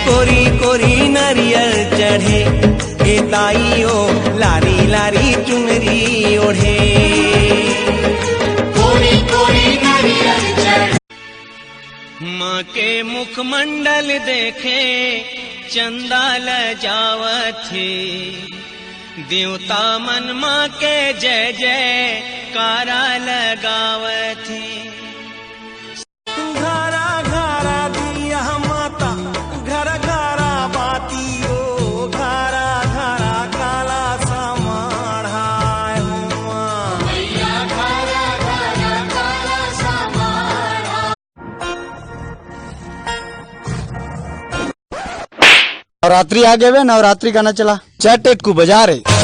कोरी कोरी नारियल चढ़े, हे ताईओ लारी लारी चुनरी ओढ़े। कोरी कोरी नारियल चढ़े। माँ के मुखमंडल देखे चंदा लजावत थे, देवता मन माँ के जय जय कारा लगावत थे। घरा घरा दिया माता, घर घरा बाती ओ, घरा घरा काला समाढ़ाय हुआ। मैया घरा घरा काला समाढ़ा। नवरात्रि आ गए वे, नवरात्रि गाना चला। चट को बजा रहे।